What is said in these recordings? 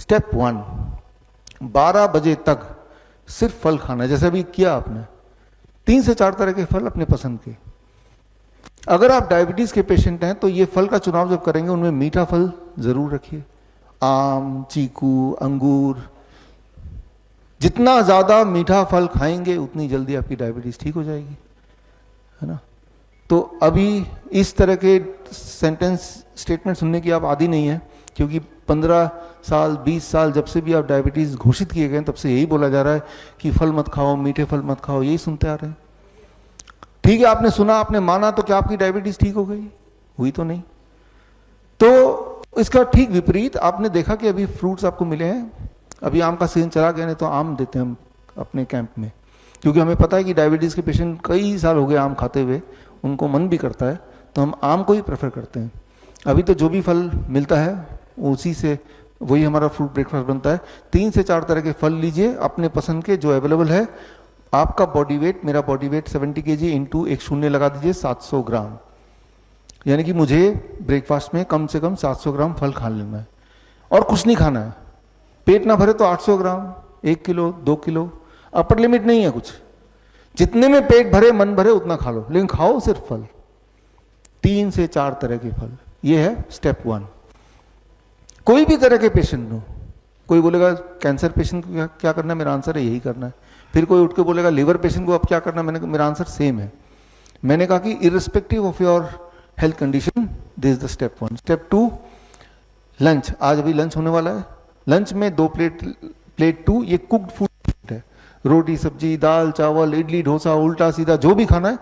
Step 1, 12 बजे तक सिर्फ फल खाना है, जैसे अभी किया आपने। 3 से 4 तरह के फल अपने पसंद के। अगर आप डायबिटीज के पेशेंट हैं तो ये फल का चुनाव जब करेंगे उनमें मीठा फल जरूर रखिए, आम, चीकू, अंगूर। जितना ज्यादा मीठा फल खाएंगे उतनी जल्दी आपकी डायबिटीज ठीक हो जाएगी, है ना। तो अभी इस तरह के सेंटेंस स्टेटमेंट सुनने की आप आदी नहीं है, क्योंकि 15 साल 20 साल जब से भी आप डायबिटीज घोषित किए गए तब से यही बोला जा रहा है कि फल मत खाओ, मीठे फल मत खाओ, यही सुनते आ रहे हैं। ठीक है, आपने सुना, आपने माना, तो क्या आपकी डायबिटीज ठीक हो गई? हुई तो नहीं। तो इसका ठीक विपरीत आपने देखा कि अभी फ्रूट्स आपको मिले हैं, अभी आम का सीजन चला गया, नहीं तो आम देते हैं हम अपने कैंप में, क्योंकि हमें पता है कि डायबिटीज के पेशेंट कई साल हो गए आम खाते हुए, उनको मन भी करता है, तो हम आम को ही प्रेफर करते हैं। अभी तो जो भी फल मिलता है उसी से वही हमारा फ्रूट ब्रेकफास्ट बनता है। 3 से 4 तरह के फल लीजिए अपने पसंद के, जो अवेलेबल है। आपका बॉडी वेट, मेरा बॉडी वेट 70 kg इंटू एक शून्य लगा दीजिए 700 ग्राम, यानी कि मुझे ब्रेकफास्ट में कम से कम 700 ग्राम फल खा लेना है और कुछ नहीं खाना है। पेट ना भरे तो 800 ग्राम, 1 किलो, 2 किलो, अपर लिमिट नहीं है कुछ। जितने में पेट भरे, मन भरे, उतना खा लो, लेकिन खाओ सिर्फ फल। 3 से 4 तरह के फल, ये है स्टेप 1। कोई भी तरह के पेशेंट हो, कोई बोलेगा कैंसर पेशेंट को क्या करना है, मेरा आंसर है यही करना है। फिर कोई उठ के बोलेगा लिवर पेशेंट को अब क्या करना है, मेरा आंसर सेम है। मैंने कहा कि irrespective of your health condition this is the step 1। Step 2, lunch. आज अभी लंच होने वाला है। लंच में 2 प्लेट 2 ये कुक्ड फूड है, रोटी सब्जी दाल चावल इडली डोसा उल्टा सीधा जो भी खाना है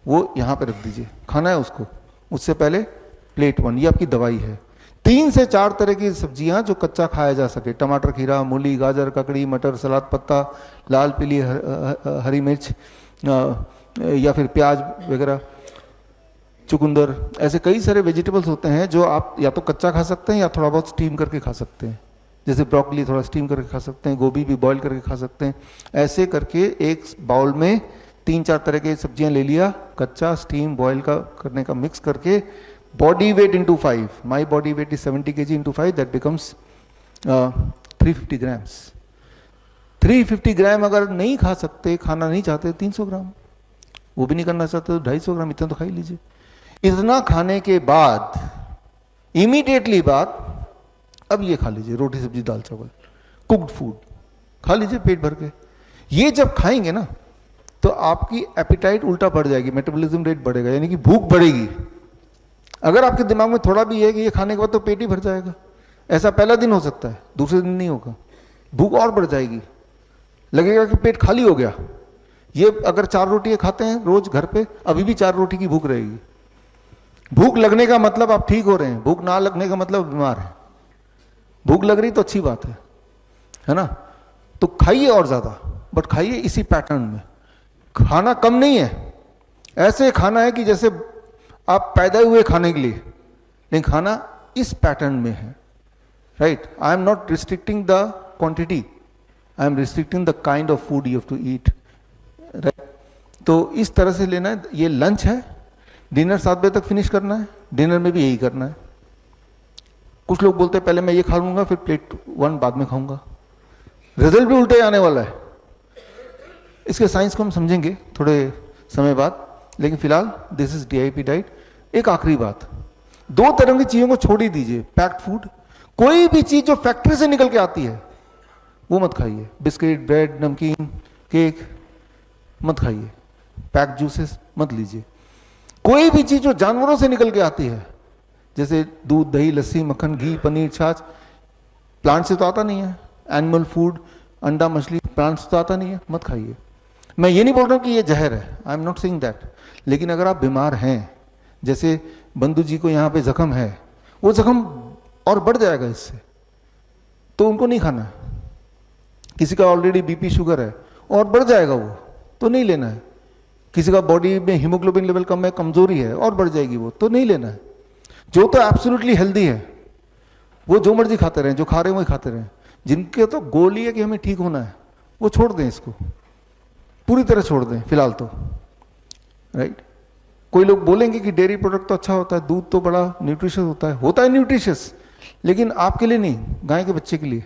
वो यहाँ पे रख दीजिए, खाना है उसको। उससे पहले प्लेट 1 ये आपकी दवाई है। 3 से 4 तरह की सब्जियां जो कच्चा खाया जा सके, टमाटर, खीरा, मूली, गाजर, ककड़ी, मटर, सलाद पत्ता, लाल पीली हरी मिर्च या फिर प्याज वगैरह, चुकंदर, ऐसे कई सारे वेजिटेबल्स होते हैं जो आप या तो कच्चा खा सकते हैं या थोड़ा बहुत स्टीम करके खा सकते हैं। जैसे ब्रोकली थोड़ा स्टीम करके खा सकते हैं, गोभी भी बॉईल करके खा सकते हैं। ऐसे करके एक बाउल में 3-4 तरह के सब्जियां ले लिया, कच्चा स्टीम बॉईल का करने का मिक्स करके, body weight into 5, my body weight is 70 kg into 5, that becomes 350 grams. 350 ग्राम अगर नहीं खा सकते, खाना नहीं चाहते, 300 ग्राम, वो भी नहीं करना चाहते तो 250 ग्राम, इतना तो खा ही लीजिए। इतना खाने के बाद इमीडिएटली बाद अब ये खा लीजिए, रोटी सब्जी दाल चावल, कुक्ड फूड खा लीजिए पेट भर के। ये जब खाएंगे ना तो आपकी एपिटाइट उल्टा बढ़ जाएगी, मेटाबॉलिज्म रेट बढ़ेगा, यानी कि भूख बढ़ेगी। अगर आपके दिमाग में थोड़ा भी है कि ये खाने के बाद तो पेट ही भर जाएगा, ऐसा पहला दिन हो सकता है, दूसरे दिन नहीं होगा, भूख और बढ़ जाएगी, लगेगा कि पेट खाली हो गया। ये अगर 4 रोटियां खाते हैं रोज घर पे, अभी भी 4 रोटी की भूख रहेगी। भूख लगने का मतलब आप ठीक हो रहे हैं, भूख ना लगने का मतलब बीमार है। भूख लग रही तो अच्छी बात है ना। तो खाइए और ज्यादा, बट खाइए इसी पैटर्न में। खाना कम नहीं है, ऐसे खाना है कि जैसे आप पैदा हुए खाने के लिए, लेकिन खाना इस पैटर्न में है, right. I am not restricting the quantity, I am restricting the kind of food you have to eat, right. तो इस तरह से लेना है। ये लंच है, डिनर 7 बजे तक फिनिश करना है, डिनर में भी यही करना है। कुछ लोग बोलते हैं पहले मैं ये खा लूंगा फिर प्लेट 1 बाद में खाऊंगा, रिजल्ट भी उल्टे आने वाला है। इसके साइंस को हम समझेंगे थोड़े समय बाद, लेकिन फिलहाल दिस इज DIP डाइट। एक आखिरी बात, 2 तरह की चीजों को छोड़ ही दीजिए। पैक्ड फूड, कोई भी चीज जो फैक्ट्री से निकल के आती है वो मत खाइए। बिस्किट, ब्रेड, नमकीन, केक मत खाइए। पैक्ड जूसेस मत लीजिए। कोई भी चीज जो जानवरों से निकल के आती है, जैसे दूध, दही, लस्सी, मक्खन, घी, पनीर, छाछ, प्लांट से तो आता नहीं है। एनिमल फूड, अंडा, मछली, प्लांट से तो आता नहीं है, मत खाइए। मैं ये नहीं बोल रहा हूं कि ये जहर है, आई एम नॉट सेइंग दैट। लेकिन अगर आप बीमार हैं, जैसे बंधु जी को यहाँ पे जख्म है, वो जख्म और बढ़ जाएगा इससे, तो उनको नहीं खाना है। किसी का ऑलरेडी BP शुगर है और बढ़ जाएगा वो, तो नहीं लेना है। किसी का बॉडी में हीमोग्लोबिन लेवल कम है, कमजोरी है और बढ़ जाएगी वो, तो नहीं लेना है। जो तो एब्सोल्युटली हेल्दी है वो जो मर्जी खाते रहें, जो खा रहे हैं वही खाते रहें। जिनके तो गोल ही है कि हमें ठीक होना है, वो छोड़ दें, इसको पूरी तरह छोड़ दें फिलहाल तो, राइट। कोई लोग बोलेंगे कि डेयरी प्रोडक्ट तो अच्छा होता है, दूध तो बड़ा न्यूट्रिशियस होता है न्यूट्रिशियस, लेकिन आपके लिए नहीं, गाय के बच्चे के लिए,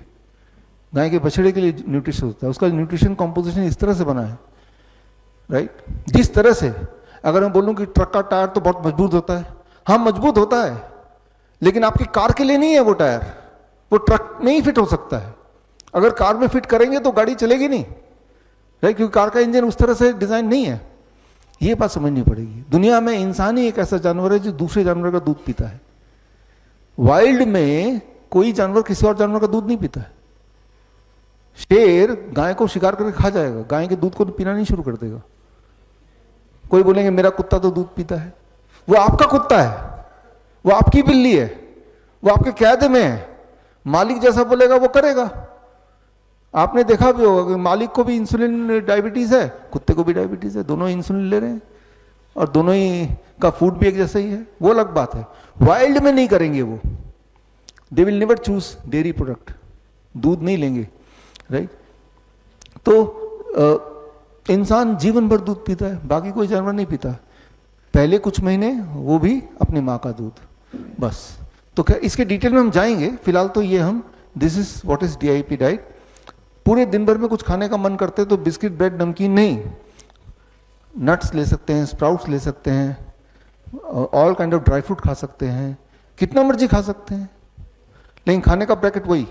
गाय के बछड़े के लिए न्यूट्रिशन होता है, उसका न्यूट्रिशन कॉम्पोजिशन इस तरह से बना है, राइट। जिस तरह से अगर मैं बोलूं कि ट्रक का टायर तो बहुत मजबूत होता है, हाँ मजबूत होता है, लेकिन आपकी कार के लिए नहीं है वो टायर, वो ट्रक में ही फिट हो सकता है। अगर कार में फिट करेंगे तो गाड़ी चलेगी नहीं, राइट, क्योंकि कार का इंजन उस तरह से डिजाइन नहीं है। ये बात समझनी पड़ेगी। दुनिया में इंसान ही एक ऐसा जानवर है जो दूसरे जानवर का दूध पीता है। वाइल्ड में कोई जानवर किसी और जानवर का दूध नहीं पीता है। शेर गाय को शिकार करके खा जाएगा, गाय के दूध को पीना नहीं शुरू कर देगा। कोई बोलेंगे मेरा कुत्ता तो दूध पीता है, वो आपका कुत्ता है, वो आपकी बिल्ली है, वो आपके कैद में है, मालिक जैसा बोलेगा वो करेगा। आपने देखा भी होगा कि मालिक को भी इंसुलिन डायबिटीज है, कुत्ते को भी डायबिटीज है, दोनों इंसुलिन ले रहे हैं और दोनों ही का फूड भी एक जैसा ही है, वो अलग बात है। वाइल्ड में नहीं करेंगे वो, they will never choose dairy product, दूध नहीं लेंगे, राइट। तो इंसान जीवन भर दूध पीता है, बाकी कोई जानवर नहीं पीता, पहले कुछ महीने वो भी अपनी माँ का दूध, बस। तो क्या इसके डिटेल में हम जाएंगे, फिलहाल तो ये हम this is what is DIP diet. पूरे दिन भर में कुछ खाने का मन करते तो बिस्किट ब्रेड नमकीन नहीं, नट्स ले सकते हैं, स्प्राउट्स ले सकते हैं, all kind of dry fruit खा सकते हैं, कितना मर्जी खा सकते हैं, लेकिन खाने का ब्रैकेट वही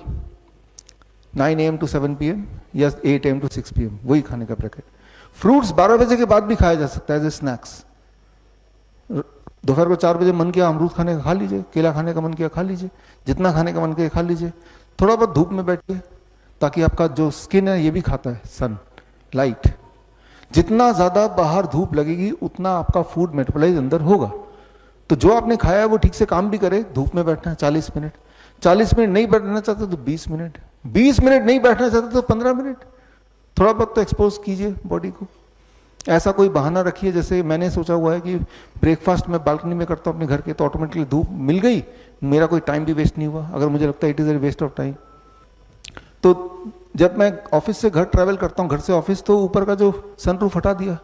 9 AM to 7 PM या 8 AM to 6 PM, वही खाने का ब्रैकेट। फ्रूट्स 12 बजे के बाद भी खाया जा सकता है एज ए स्नैक्स। दोपहर को 4 बजे मन किया अमरूद खाने का खा लीजिए, केला खाने का मन किया खा लीजिए, जितना खाने का मन किया खा लीजिए। थोड़ा बहुत धूप में बैठिए, ताकि आपका जो स्किन है ये भी खाता है सन लाइट। जितना ज्यादा बाहर धूप लगेगी उतना आपका फूड मेटाबोलाइज अंदर होगा। तो जो आपने खाया है वो ठीक से काम भी करे। धूप में बैठना है 40 मिनट, 40 मिनट नहीं बैठना चाहते तो 20 मिनट, 20 मिनट नहीं बैठना चाहते तो 15 मिनट। थोड़ा बहुत तो एक्सपोज कीजिए बॉडी को। ऐसा कोई बहाना रखिए, जैसे मैंने सोचा हुआ है कि ब्रेकफास्ट में बालकनी में करता हूँ अपने घर के, तो ऑटोमेटिकली धूप मिल गई, मेरा कोई टाइम भी वेस्ट नहीं हुआ। अगर मुझे लगता है it is a waste of time, तो जब मैं ऑफिस से घर ट्रैवल करता हूँ, घर से ऑफिस, तो ऊपर का जो सनरूफ हटा दिया।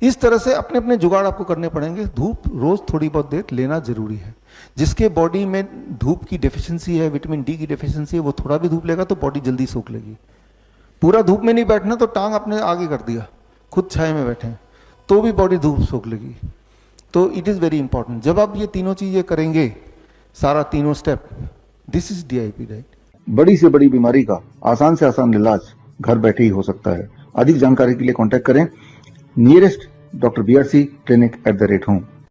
इस तरह से अपने अपने जुगाड़ आपको करने पड़ेंगे। धूप रोज थोड़ी बहुत देर लेना जरूरी है। जिसके बॉडी में धूप की डेफिशिएंसी है, विटामिन डी की डेफिशिएंसी है, वो थोड़ा भी धूप लेगा तो बॉडी जल्दी सोख लेगी। पूरा धूप में नहीं बैठना तो टांग अपने आगे कर दिया, खुद छाए में बैठे तो भी बॉडी धूप सोख लेगी। तो इट इज वेरी इंपॉर्टेंट। जब आप ये तीनों चीजें करेंगे, सारा तीनों step, this is DIP diet. बड़ी से बड़ी बीमारी का आसान से आसान इलाज घर बैठे ही हो सकता है। अधिक जानकारी के लिए कांटेक्ट करें nearest Dr. BRC Clinic @ home।